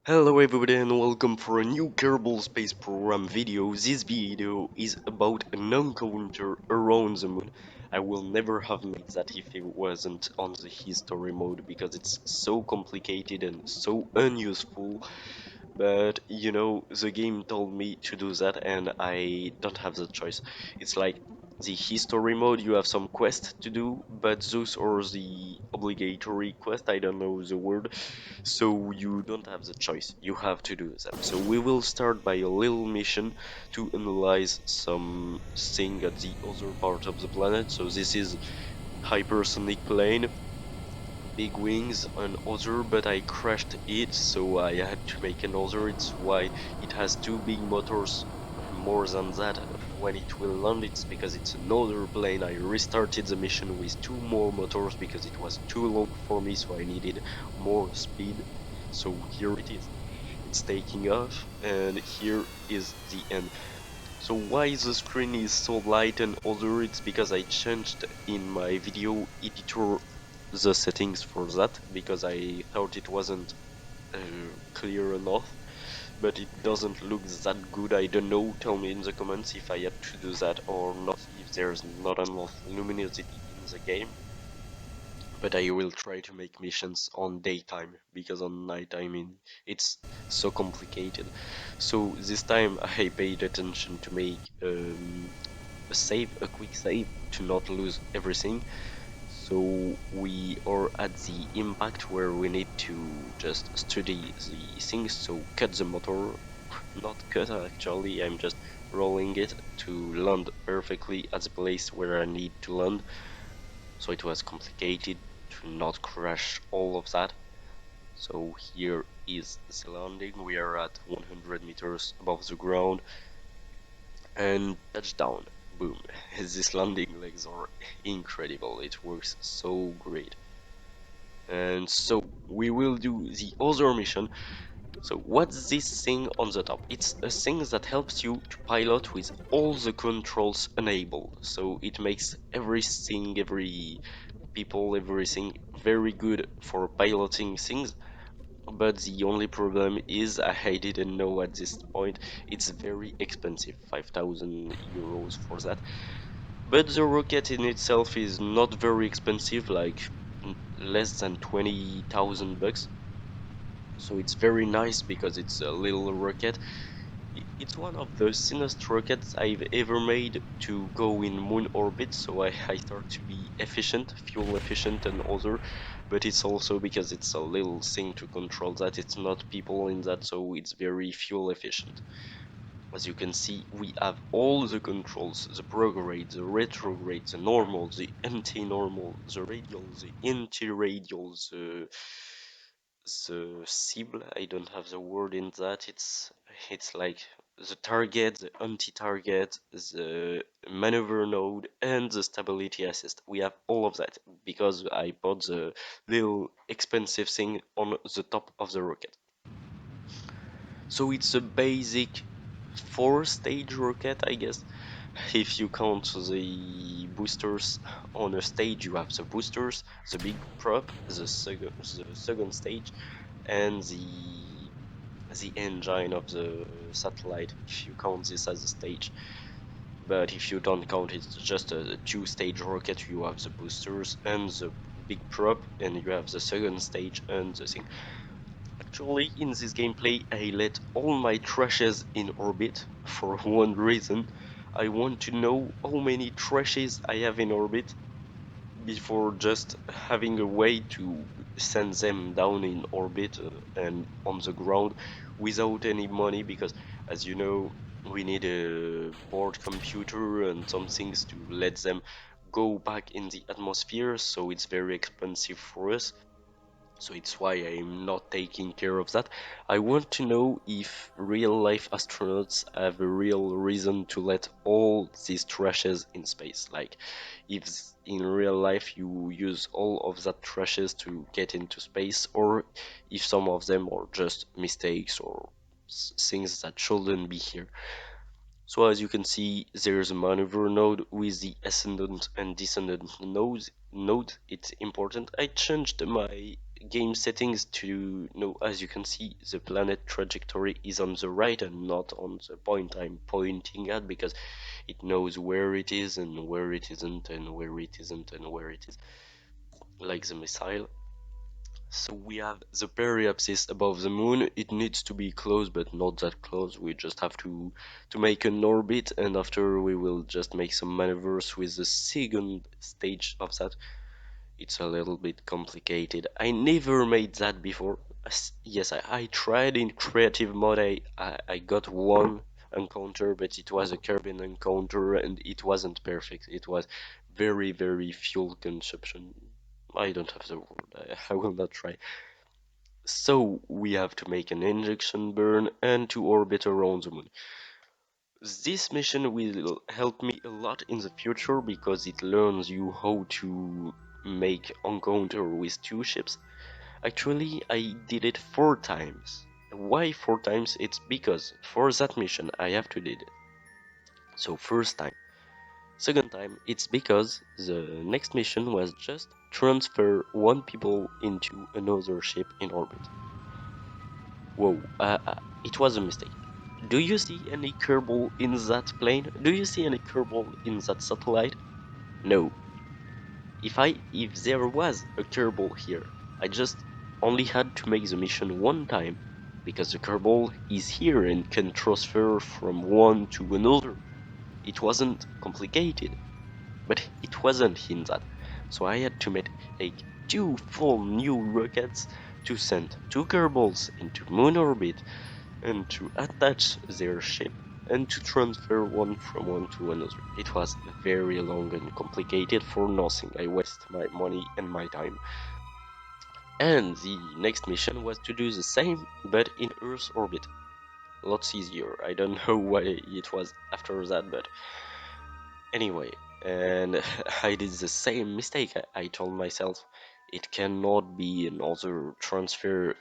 Hello everybody and welcome for a new Kerbal Space Program video. This video is about an encounter around the moon. I will never have made that if it wasn't on the history mode because it's so complicated and so unuseful. But the game told me to do that and I don't have the choice. It's like the history mode, you have some quests to do, but those are the obligatory quest, I don't know the word, so you don't have the choice, you have to do them. So we will start by a little mission to analyze some thing at the other part of the planet. So this is hypersonic plane, big wings and other, but I crashed it, so I had to make another. It's why it has two big motors. More than that, when it will land, it's because it's another plane. I restarted the mission with two more motors because it was too long for me, so I needed more speed. So here it is. It's taking off, and here is the end. So why the screen is so light and other, it's because I changed in my video editor the settings for that because I thought it wasn't clear enough, but it doesn't look that good. I don't know, tell me in the comments if I had to do that or not, if there's not enough luminosity in the game. But I will try to make missions on daytime because on nighttime it's so complicated. So this time I paid attention to make a save, a quick save, to not lose everything. So we are at the impact where we need to just study the things. So cut the motor, not cut actually, I'm just rolling it to land perfectly at the place where I need to land. So it was complicated to not crash all of that. So here is the landing. We are at 100 meters above the ground and touchdown. Boom. These landing legs are incredible. It works so great. And so we will do the other mission. So what's this thing on the top? It's a thing that helps you to pilot with all the controls enabled. So it makes everything, every people, everything very good for piloting things. But the only problem is I didn't know at this point it's very expensive, 5,000 euros for that. But the rocket in itself is not very expensive, like less than 20,000 bucks. So it's very nice because it's a little rocket. It's one of the thinnest rockets I've ever made to go in moon orbit, so I thought to be efficient, fuel efficient and other, but it's also because it's a little thing to control that, it's not people in that, so it's very fuel efficient. As you can see, we have all the controls, the prograde, the retrograde, the normal, the anti-normal, the radial, the anti-radial, the cible, I don't have the word in that, it's like the target, the anti-target, the maneuver node, and the stability assist. We have all of that because I bought the little expensive thing on the top of the rocket. So it's a basic four-stage rocket, I guess. If you count the boosters on a stage, you have the boosters, the big prop, the second stage, and the engine of the satellite, if you count this as a stage. But if you don't count it, it's just a two-stage rocket. You have the boosters and the big prop, and you have the second stage and the thing. Actually, in this gameplay, I let all my trashes in orbit for one reason. I want to know how many trashes I have in orbit before just having a way to send them down in orbit and on the ground without any money, because as you know, we need a board computer and some things to let them go back in the atmosphere, so it's very expensive for us. So it's why I'm not taking care of that. I want to know if real life astronauts have a real reason to let all these trashes in space. Like, if in real life you use all of that trashes to get into space, or if some of them are just mistakes or things that shouldn't be here. So as you can see, there's a maneuver node with the ascendant and descendant nodes. It's important. I changed my game settings to know, as you can see, the planet trajectory is on the right and not on the point I'm pointing at, because it knows where it is and where it isn't and where it isn't and where it is, like the missile. So we have the periapsis above the moon. It needs to be close, but not that close. We just have to make an orbit, and after we will just make some maneuvers with the second stage of that. It's a little bit complicated. I never made that before. Yes, I tried in creative mode. I got one encounter, but it was a carbon encounter and it wasn't perfect. It was very, very fuel consumption. I don't have the word. I will not try. So we have to make an injection burn and to orbit around the moon. This mission will help me a lot in the future because it learns you how to make encounter with two ships. Actually, I did it 4 times. Why 4 times? It's because for that mission I have to did it. So first time. Second time, it's because the next mission was just transfer one people into another ship in orbit. Whoa, it was a mistake. Do you see any Kerbal in that plane? Do you see any Kerbal in that satellite? No. If there was a Kerbal here, I just only had to make the mission one time, because the Kerbal is here and can transfer from one to another. It wasn't complicated, but it wasn't in that. So I had to make two full new rockets to send two Kerbals into moon orbit and to attach their ship and to transfer one from one to another. It was very long and complicated for nothing. I wasted my money and my time. And the next mission was to do the same, but in Earth's orbit. Lots easier. I don't know why it was after that, but anyway. And I did the same mistake. I told myself it cannot be another transfer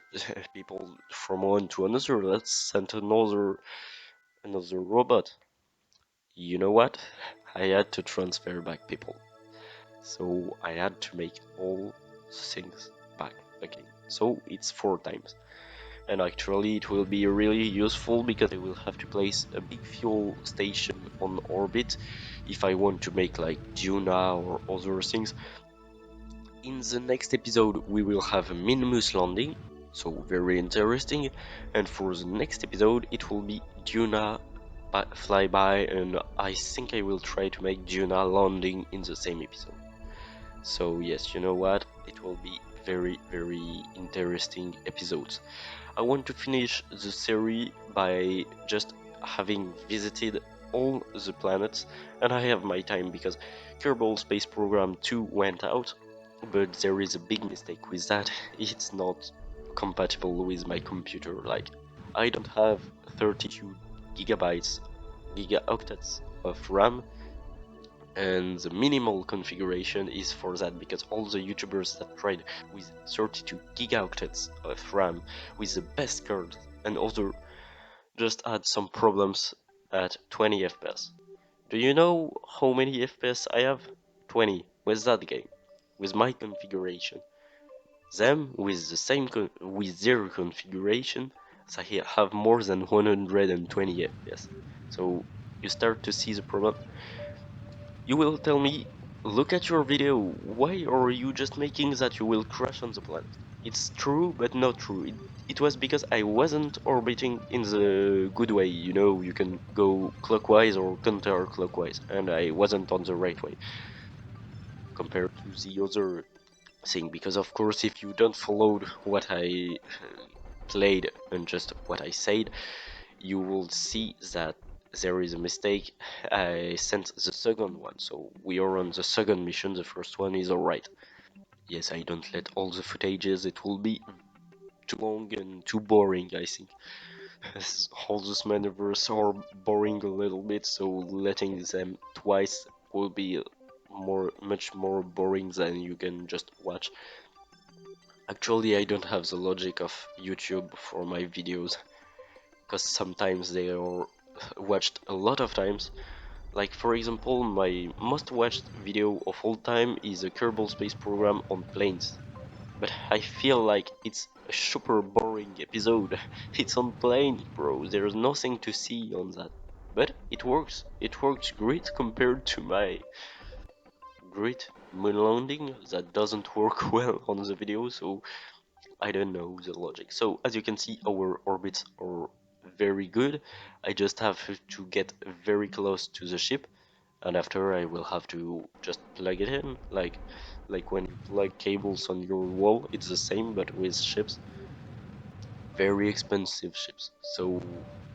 people from one to another. Let's send another robot. You know what? I had to transfer back people. So I had to make all things back again. So it's 4 times. And actually it will be really useful because I will have to place a big fuel station on orbit if I want to make like Duna or other things. In the next episode we will have a Minimus landing, so very interesting, and for the next episode it will be Duna flyby, and I think I will try to make Duna landing in the same episode. So yes, you know what, it will be very interesting episodes. I want to finish the series by just having visited all the planets, and I have my time because Kerbal Space Program 2 went out, but there is a big mistake with that. It's not compatible with my computer. Like, I don't have 32 gigabytes, gigaoctets of RAM, and the minimal configuration is for that because all the YouTubers that tried with 32 gigaoctets of RAM with the best cards and other just had some problems at 20 FPS. Do you know how many FPS I have? 20 with that game, with my configuration. Them with the same with their configuration, they have more than 120 FPS. So you start to see the problem. You will tell me, look at your video, why are you just making that you will crash on the planet? It's true, but not true. It was because I wasn't orbiting in the good way, you know, you can go clockwise or counterclockwise, and I wasn't on the right way compared to the other thing, because of course if you don't follow what I played and just what I said, you will see that there is a mistake. I sent the second one, so we are on the second mission. The first one is alright. Yes, I don't let all the footages, it will be too long and too boring, I think. All those maneuvers are boring a little bit, so letting them twice will be much more boring than you can just watch. Actually, I don't have the logic of YouTube for my videos, because sometimes they are watched a lot of times. Like for example, my most watched video of all time is a Kerbal Space Program on planes. but I feel like it's a super boring episode. It's on planes, bro. There's nothing to see on that. But it works. It works great compared to my great moon landing that doesn't work well on the video, so I don't know the logic. So as you can see, our orbits are very good. I just have to get very close to the ship, and after I will have to just plug it in, like when you plug cables on your wall. It's the same but with ships, very expensive ships. So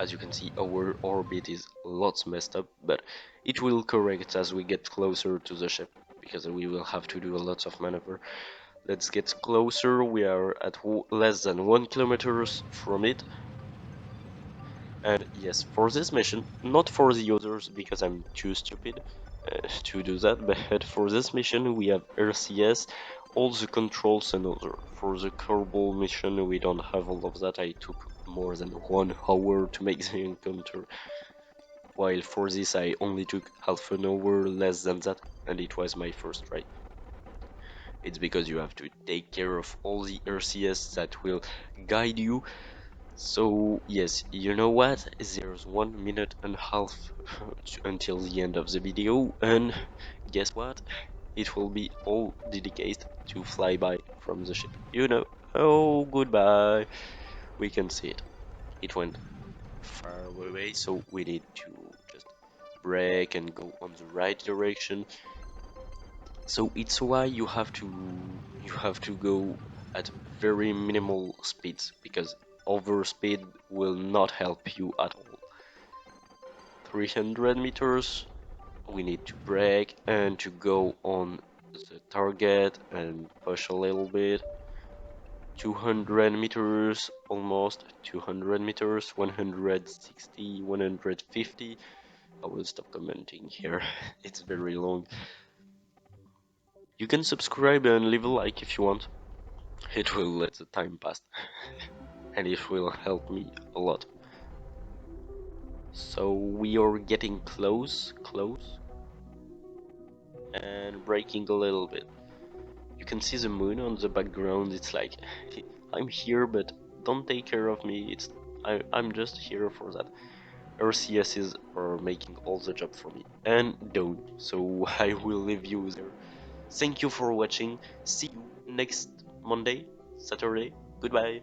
as you can see, our orbit is lots messed up, but it will correct as we get closer to the ship, because we will have to do a lot of maneuver. Let's get closer. We are at less than 1 kilometers from it. And yes, for this mission, not for the others because I'm too stupid to do that, but for this mission we have RCS, all the controls and other. For the Kerbal mission we don't have all of that. I took more than 1 hour to make the encounter, while for this I only took half an hour, less than that, and it was my first try. It's because you have to take care of all the RCS that will guide you. So yes, you know what? There's 1 minute and a half until the end of the video, and guess what? It will be all dedicated to flyby from the ship. You know. Oh, goodbye. We can see it. It went far away, so we need to just brake and go on the right direction. So it's why you have to go at very minimal speeds, because overspeed will not help you at all. 300 meters, we need to brake and to go on the target and push a little bit. 200 meters, almost 200 meters, 160, 150. I will stop commenting here, it's very long. You can subscribe and leave a like if you want. It will let the time pass and it will help me a lot. So we are getting close, and braking a little bit. You can see the moon on the background. It's like I'm here, but don't take care of me. I'm just here for that. RCSs are making all the job for me, and don't. So I will leave you there. Thank you for watching. See you next Monday, Saturday. Goodbye.